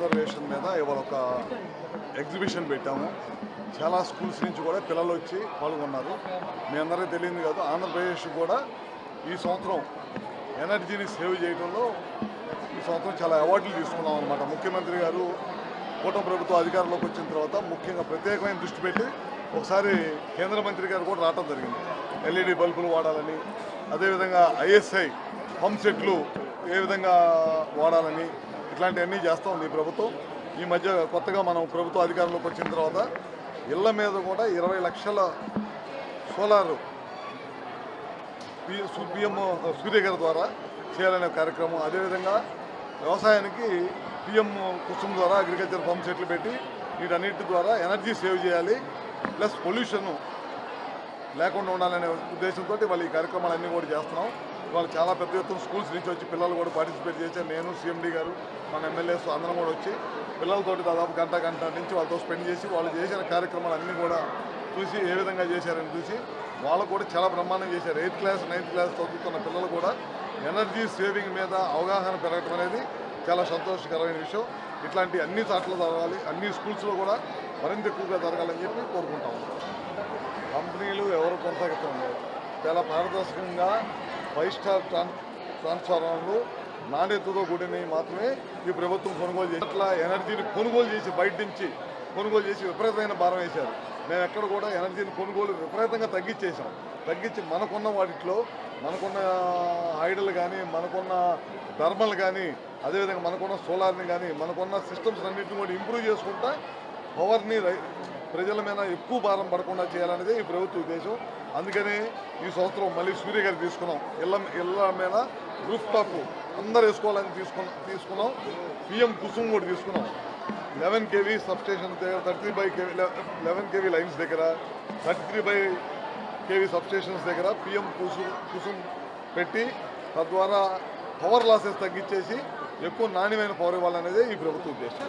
Conservation మీద ఇవాళ ఒక ఎగ్జిబిషన్ పెట్టాము. చాలా స్కూల్స్ నుంచి కూడా పిల్లలు వచ్చి పాల్గొన్నారు. మీ అందరికీ తెలియదు కాదు, ఆంధ్రప్రదేశ్ కూడా ఈ సంవత్సరం ఎనర్జీని సేవ్ చేయడంలో ఈ సంవత్సరం చాలా అవార్డులు తీసుకున్నాం అనమాట. ముఖ్యమంత్రి గారు కూటమి ప్రభుత్వం అధికారంలోకి వచ్చిన తర్వాత ముఖ్యంగా ప్రత్యేకమైన దృష్టి పెట్టి ఒకసారి కేంద్ర మంత్రి గారు కూడా రావడం జరిగింది. ఎల్ఈడి బల్బులు వాడాలని, అదేవిధంగా ఐఎస్ఐ పంప్ సెట్లు ఏ విధంగా వాడాలని ఇట్లాంటివన్నీ చేస్తూ ఉంది ఈ ప్రభుత్వం. ఈ మధ్య కొత్తగా మనం ప్రభుత్వ అధికారంలోకి వచ్చిన తర్వాత ఇళ్ల మీద కూడా 20 లక్షల సోలార్ పిఎం సూర్యగారి ద్వారా చేయాలనే కార్యక్రమం, అదేవిధంగా వ్యవసాయానికి పిఎం కుసుమ్ ద్వారా అగ్రికల్చర్ పంప్ సెట్లు పెట్టి వీటన్నిటి ద్వారా ఎనర్జీ సేవ్ చేయాలి, ప్లస్ పొల్యూషన్ లేకుండా ఉండాలనే ఉద్దేశంతో వాళ్ళు ఈ కార్యక్రమాలన్నీ కూడా చేస్తున్నాం. వాళ్ళు చాలా పెద్ద ఎత్తున స్కూల్స్ నుంచి వచ్చి పిల్లలు కూడా పార్టిసిపేట్ చేశారు. నేను, సీఎండీ గారు, మన ఎమ్మెల్యేస్ అందరం కూడా వచ్చి పిల్లలతోటి దాదాపు గంట నుంచి వాళ్ళతో స్పెండ్ చేసి వాళ్ళు చేసిన కార్యక్రమాలు అన్నీ కూడా చూసి ఏ విధంగా చేశారని చూసి వాళ్ళు కూడా చాలా బ్రహ్మాండం చేశారు. 8th క్లాస్ 9th క్లాస్ చదువుతున్న పిల్లలు కూడా ఎనర్జీ సేవింగ్ మీద అవగాహన పెరగడం అనేది చాలా సంతోషకరమైన విషయం. ఇట్లాంటి అన్ని చోట్ల జరగాలి, అన్ని స్కూల్స్లో కూడా మరింత ఎక్కువగా జరగాలని చెప్పి కోరుకుంటాము. కంపెనీలు ఎవరు కొనసాగుతూ ఉన్నారు, చాలా పారదర్శకంగా 5 స్టార్ ట్రాన్స్ఫార్మర్లు నాణ్యతతో కూడినవి మాత్రమే ఈ ప్రభుత్వం కొనుగోలు చేసి అట్లా ఎనర్జీని కొనుగోలు చేసి బయట నుంచి కొనుగోలు చేసి విపరీతమైన భారం వేశారు. మేము ఎక్కడ కూడా ఎనర్జీని కొనుగోలు విపరీతంగా తగ్గించి మనకున్న వాటిలో మనకున్న హైడల్ కానీ, మనకున్న థర్మల్ కానీ, అదేవిధంగా మనకున్న సోలార్ని కానీ, మనకున్న సిస్టమ్స్ అన్నింటిని కూడా ఇంప్రూవ్ చేసుకుంటా పవర్ని ప్రజల మీద ఎక్కువ భారం పడకుండా చేయాలనేది ఈ ప్రభుత్వ ఉద్దేశం. అందుకని ఈ సంవత్సరం మళ్ళీ సూర్య గారు తీసుకున్నాం. ఇళ్ళ మీద రూఫ్ టాప్ అందరు వేసుకోవాలని తీసుకున్నాం. పిఎం కుసుమ్ కూడా తీసుకున్నాం. 11 kV సబ్స్టేషన్ దగ్గర, 33 kV 11 kV లైన్స్ దగ్గర, 33 kV సబ్స్టేషన్స్ దగ్గర పిఎం కుసుమ్ పెట్టి తద్వారా పవర్ లాసెస్ తగ్గించేసి ఎక్కువ నాణ్యమైన పవర్ ఇవ్వాలనేదే ఈ ప్రభుత్వ ఉద్దేశం.